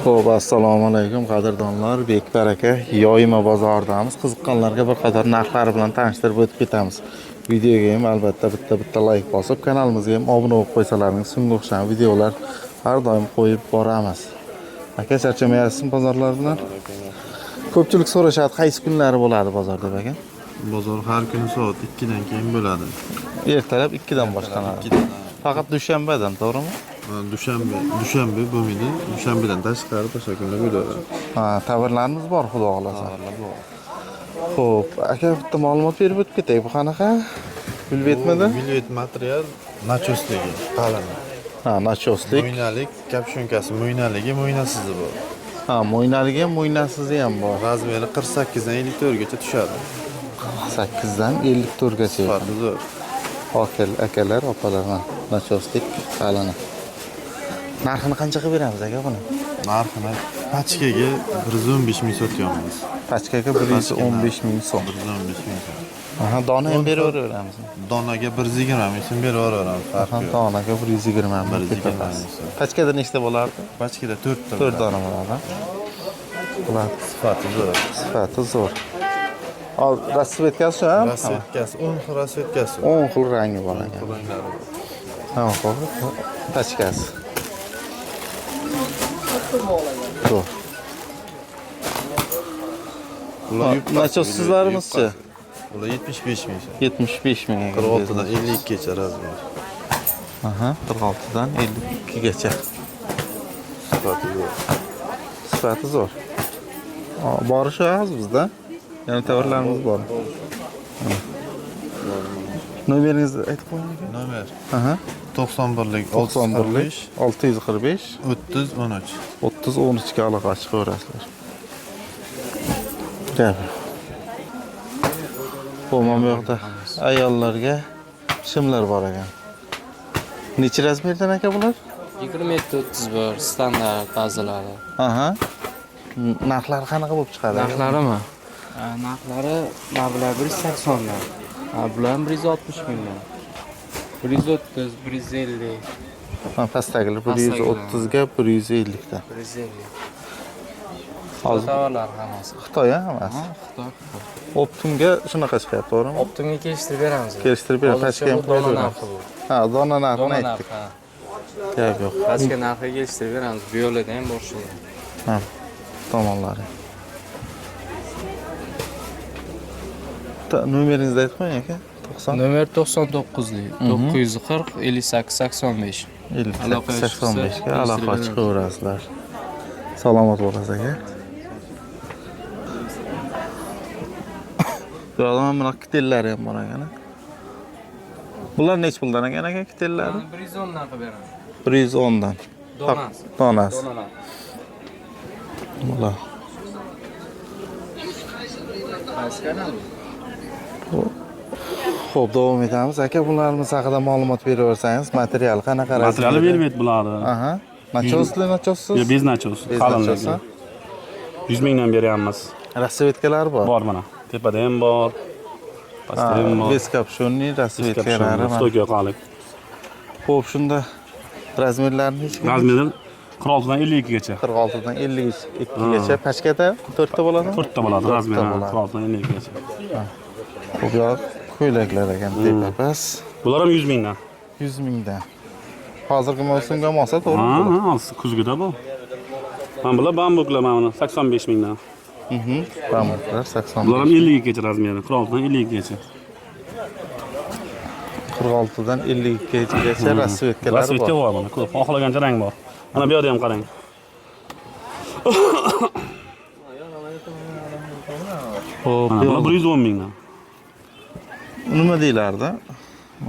Xo'p, assalomu alaykum qadrdonlar. Bekbar aka, Yoyma bozoridamiz. Qiziqqanlarga bir qator narxlari bilan tanishtirib o'tib ketamiz. Videoga ham albatta bitta like bosib, kanalimizga ham obuna bo'lib qo'ysalaringiz, shunga o'xshagan videolar har doim qo'yib boramiz. Aka, charchamayapsizmi bozorlar bilan? Ko'pchilik so'rashadi, qaysi kunlari bo'ladi bozor deb aka? Bozor har kuni soat 2 dan keyin bo'ladi. Ertalab 2 dan boshlanadi. Faqat dushanbadan, to'g'rimi? Dushanba bo'lmaydi. Dushanbadan tashqari boshqa kunlar bo'ladi. Ha, tovarlarimiz bor, xudo xolasa. Xo'p, aka bitta ma'lumot berib o'tib ketay. Bu qanaqa? Vilvetmidi? Vilvet material nachosligi, qalin. Ha, nachoslik. Mo'ynalik, kapshonkasi, mo'ynaligi, mo'ynasizi bor. Ha, mo'ynaligi ham, mo'ynasizi ham bor. Razmeri 48 dan 54 gacha tushadi. 8 dan 54 gacha. Sifati zo'r. Akalar, opalar, nachoslik qalini. Narxini qancha qilib beramiz aka buni? Narxini pachkaga 115 ming sotyapmiz. Pachkaga 115 ming so'm. 115 ming so'm. Aha, dona ham beraveramiz. Donaga 120 ming so'm beraveramiz. Aha, donaga 120 ming. Pachkada nechta bo'lardi? Pachkada 4 ta. 4 dona bo'ladi. Bular Sifati zo'r. sifati zo'r. Hop, rasvetkasi ham? Rasvetkasi, 10 xil rasvetkasi. 10 xil rangi bor ekan. Ranglari bor. Ha, xo'p. Pachkasi. Zo'r. Nachossizlarimizchi? Ular 75 ming so'm. 75 ming ekan. 46 dan 52 gacha razmer. Aha, 46 dan 52 gacha. Sifati zo'r. Sifati zo'r. Bori shu az bizda. Yana tovarlarimiz bor. Nomeringizni aytib qo'ying aka. Nomer. Aha. 91lik 91lik 645 30 13. 30 13 ga aloqa chiqaverasizlar. Gap. Bu yoqda ayollarga shimlar bor ekan. Necha razmerdan aka bular? 27-30 bor, standart ba'zilari. Aha. Narxlari qanaqa bo'lib chiqadi? Narxlarimi? Narxlari mablag' 180 dan. Bular 160 mingdan. 130, 150. Ha, pastdagilar 130 ga 150 dan. 150. Hozir Tovarlar hammasi. Xitoy hammasi. Xitoy. Optimga shunaqa chiqyapti, to'g'rimi? Optimga kelishtirib beramiz. Kelishtirib beramiz. Pachka ham dona qo'yib narxi bu. Ha, dona narxini Dona aytdik. narxi. Gap yo'q. Pachka narxiga kelishtirib beramiz. Bu yo'lda ham bor shu. Ha, tomonlari. Nomeringizni aytib qo'ying aka. 90 Nomer 99lik 940 58 85. 85 ga aloqa chiqaverasizlar. Salomat bo'lasiz aka. Bu yerda mana kitellari ham bor ekan. Bular nech puldan ekan aka kitellari? 110 dan qilib beramiz. 110 dan. Donasi. Donasi. Donalar. Bular. Xo'p, davom etamiz. Aka, bularimiz haqida ma'lumot beraversangiz, material qanaqa? Materiali velvet bo'ladi. Aha. Nachossiz? Yo, bez nachos, qalinligi. 100 mingdan beryapmiz. Rasvetkalar bor. Bor mana. Tepada ham bor. Pastda ham bor. Bez kapshonli rasvetkalari bor. Stoka qalik. Xo'p, shunda razmerlarni hech kim Razmeri 46 dan 52 gacha. 46 dan 52 gacha. Pachkada 4 ta bo'ladimi? 4 ta bo'ladi razmeri. bo'ladi. 46 dan 52 gacha. Xo'p, yo'q, ko'ylaklar ekan tepapas. Bular ham 100 mingdan. 100 mingdan. Hozirgi mavsumga mos, to'g'rimi? Ha, kuzgida bu. Mana bular bambuklar mana 85 mingdan. Bambuklar 80. Bular ham 52 gacha razmeri. 46 dan 52 gacha. 46 dan 52 gacha rasvetkalar Rasvetka bor. bor mana. Ko'p xohlagancha rang bor. Mana bu yerda ham qarang. Xo'p, Bular 110 mingdan. nima deylardi?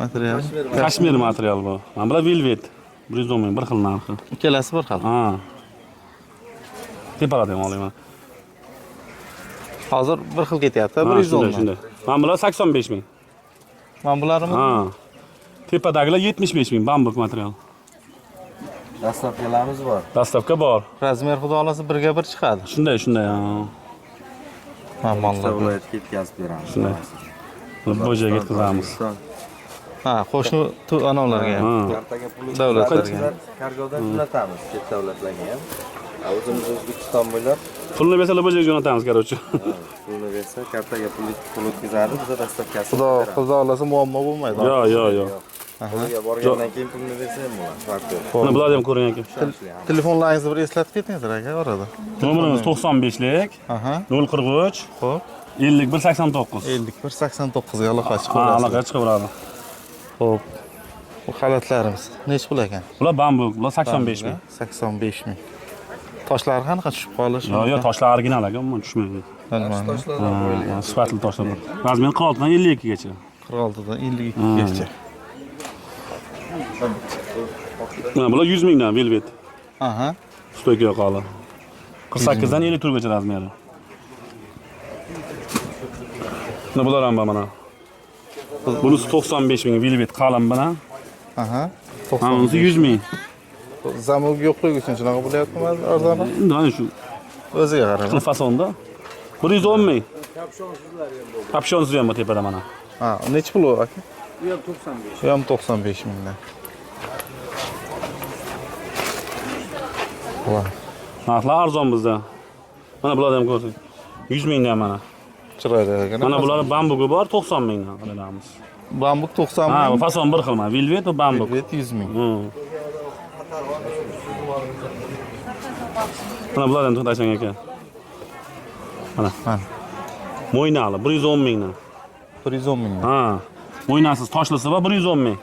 Material. Kashmir material bu. Mana bular velvet. 110 ming bir xil narxi. Ikkalasi bir xil. Ha. Tepalardan ham olayman. Hozir bir xil ketyapti, 110 shunday. Mana bular 85 ming. Men bularimi? Ha. Tepadagilar 75 ming bambuk material. Dastavkalarimiz bor. Dastavka bor. Razmer xudo xolasa 1 ga 1 chiqadi. Shunday. Ha, mallar. Viloyatga yetkazib beramiz. Shunday. Bu joyga yetkazamiz. Ha, qo'shni anavlarga ham. Ha. Kartaga pul Davlatlarga. Kargodan jo'natamiz chet davlatlarga ham. O'zimiz O'zbekiston bo'ylab Pulni bersalar bo'jaga jo'natamiz, короче. pulni bersa, kartaga pul o'tkazadi, biz dastavkasi. Xudo xolasa muammo bo'lmaydi. Yo'q. Puliga borgandan keyin pulni bersa ham bo'ladi. Farqi yo'q. Mana bularni ham ko'ring aka. Telefonlaringizni bir eslatib ketingizlar aka orada. Nomerimiz 95lik Aha. 043 Xo'p. 5189. 5189 ga aloqa Ha, chiqaverasiz. aloqa chiqaveradi. Xo'p. Bu xalatlarimiz necha pul ekan? Bular bambuk, bular 85 ming. 85 ming. Toshlari qanaqa tushib qolish? Yo'q, toshlar original aka, umuman tushmaydi. Bilmadim. Sifatli toshlar. Razmer 46 dan 52 gacha. 46 dan 52 gacha. Mana bular 100 mingdan velvet. Aha. Stoyka yoqali. 48 dan 54 gacha razmeri. Mana bular ham bor mana. Bunisi 95 ming velvet qalin bilan. Aha. Mana bunisi 100 ming. Zamok yo'qligi uchun shunaqa bo'lyaptimi arzonroq? Mana shu O'ziga qarab. xil fasonda. 110 ming. Kapshonsiz ham bor tepada mana. Ha, necha pul u aka? U ham 95 mingdan. Voy, Narxlar arzon bizda. Mana bularni ham ko'ring. 100 mingdan mana. chiroyli ekan. Mana bular bambugi bor 90 mingdan qilinamiz. Bambuk 90 Ha, bu ming. fason bir xil mana. Velvet va bambuk. Velvet 100 ming. Mana bulardan to'xtashang aka. Mana. Mana. Mo'ynali 110 mingdan. 110 mingdan. Ha. Mo'ynasiz toshlisi bor 110 ming.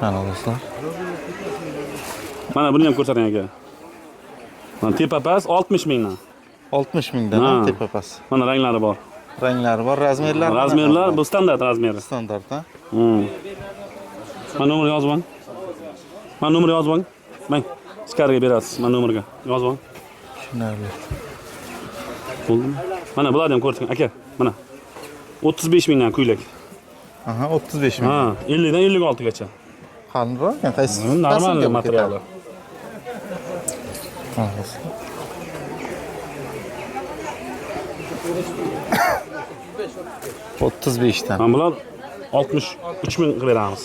Mana do'stlar. Mana buni ham ko'rsating aka. Mana tepa pas 60 mingdan. 60 mingdan Ha. tepapas. Mana ranglari bor. Ranglari bor, razmerlari. Razmerlar bu standart razmeri. standart ha. Mana nomer yozib oling. Mana nomer yozib oling. Mang. Ichkariga berasiz. Mana nomerga yozib oling. Tushunarli. Bo'ldimi? Mana bularni ham ko'rsating aka. Mana 35 mingdan ko'ylak. Aha, 35 ming. Ha, 50 dan 56 gacha. Qalinroq ekan, qaysi? Normal materiali. Ha. 35 dan. Mana bular 63 ming qilib beramiz.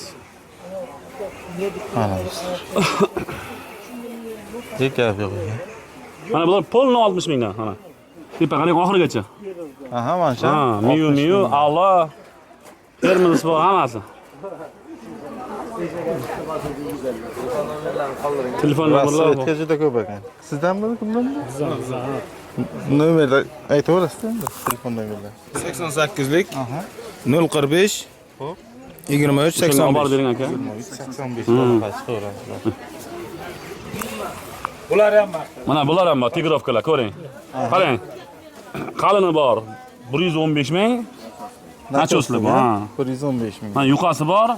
Mana do'stlar. Gap yo'q ekan. Mana bular polni 60 mingdan, mana. Tepa qarang oxirigacha. Aha, mana shu. Ha, Miu, Allo, Hermes bor hammasi. Telefon nomerlari bor. Rasmga juda ko'p ekan. Sizdanmi, kimdanmi? Bizdan. Nomerni aytaverasiz endi, telefon nomerlarini. 88lik Aha. 045 Xo'p. 23 Shuni olib 85. bering aka. 85 dan chiqaveramiz. Mana bular ham bor, tigrovkalar ko'ring. Qarang. Qalini bor 115 ming. Nachosli bor. Ha. 115 ming. Mana yuqasi bor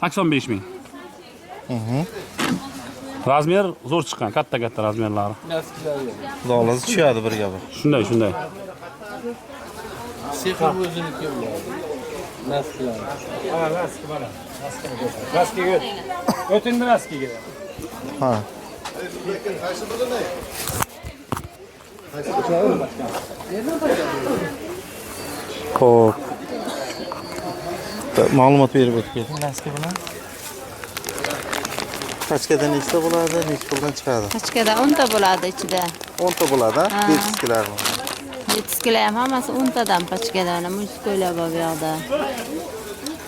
85 ming. Razmer zo'r chiqqan, katta razmerlari. Xudo xolasa tushadi birga bir. Shunday. Sexi o'ziniki bo'ladi. Raskiga o'tindi raskiga. Ha. Xo'p. Ma'lumot berib o'tib keting Naski bilan. Pachkada nechta bo'ladi, necha puldan chiqadi? Pachkada 10 ta bo'ladi ichida. 10 ta bo'ladi, Ha. betiskilarmi? Yetkilar ham hammasi 10 tadan pachkada, mana muzikoylar bor bu yoqda.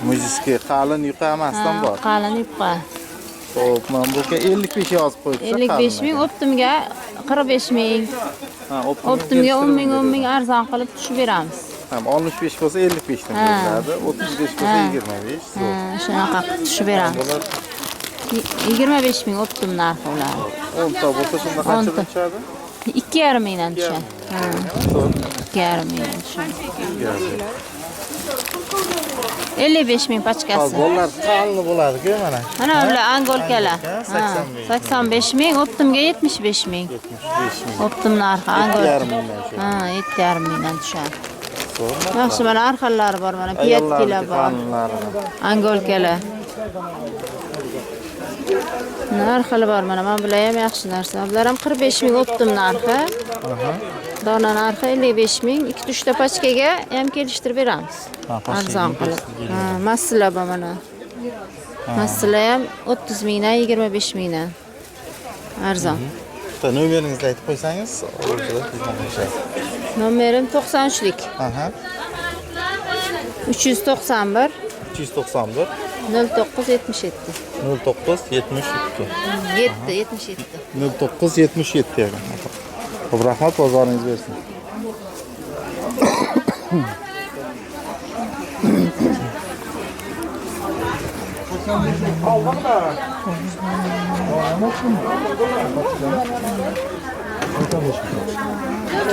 Mujiski qalin yuqa emasdan bor. Qalin yupqa. Xo'p, men bunga 55 yozib qo'yibsiz. 55 ming, optimga 45 ming. Ha, Optimga 10 ming arzon qilib tushib beramiz. Ham 65 bo'lsa 55 dan Ha. beriladi, 35 bo'lsa 25. Ha, shunaqa qilib tushib beramiz. Bular 25 ming optim narxi ular. 10 ta bo'lsa shunda qanchadan tushadi? 2,5 mingdan tushadi. Ha, 2,5 mingdan tushadi. 55 ming pachkasi. Bolalar qalin bo'ladi-ku mana. Mana ular angolkalar. Ha, 85 ming, optimga 75 ming. 75 ming. Optim narxi angol. 7,5 mingdan tushadi. Ha, 7,5 mingdan tushadi. Yaxshi, mana arxallari bor, mana Ayollarniki piyatkilar bor. qalinlari. Angolkalar. Narxi bor, mana bular ham yaxshi narsa. Bular ham 45 ming optim narxi. Dona narxi 55 ming. 2-3 ta pachkaga ham kelishtirib beramiz. Arzon qilib. Ha, masslar bor mana. Masslar ham 30 mingdan 25 mingdan. Arzon. Bitta nomeringizni aytib qo'ysangiz, oluvchilar telefon qilishadi. Nomerim 93lik. Aha. 391 391 0977. 0972 77. 0977 ekan. Xo'p, rahmat, bozoringiz bersin.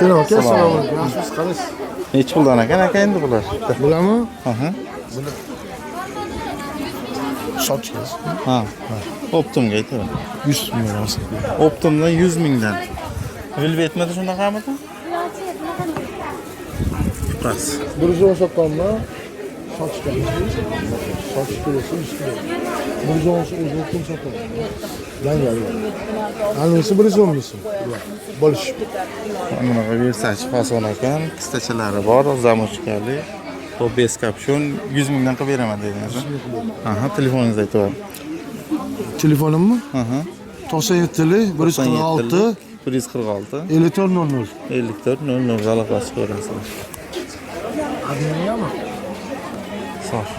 Assalomu alaykum. Yaxshisiz, qaraysiz. Necha puldan ekan aka endi bular? Bularmi? Aha. Sochsiz. Ha. Optimga aytaman. 100 ming beramiz. Optimdan 100 mingdan. Velvetmidi shunaqamidi? Bas. 110 sotamda sochga. Soch kilosi 100 kilo. 110 o'zi kim sotadi? Yangi. Almisi 110 ming. Bo'lish. Bunaqa Versace fason ekan, qistachalari bor, zamochkali. Xo'p, bez kapshon 100 mingdan qilib beraman dedingiz. Aha, telefoningizni aytib bering. Telefonimmi? Aha. 97 146 146 54 00. 54 00 g'alabasi ko'rasizlar. Adminiyami? Sog'.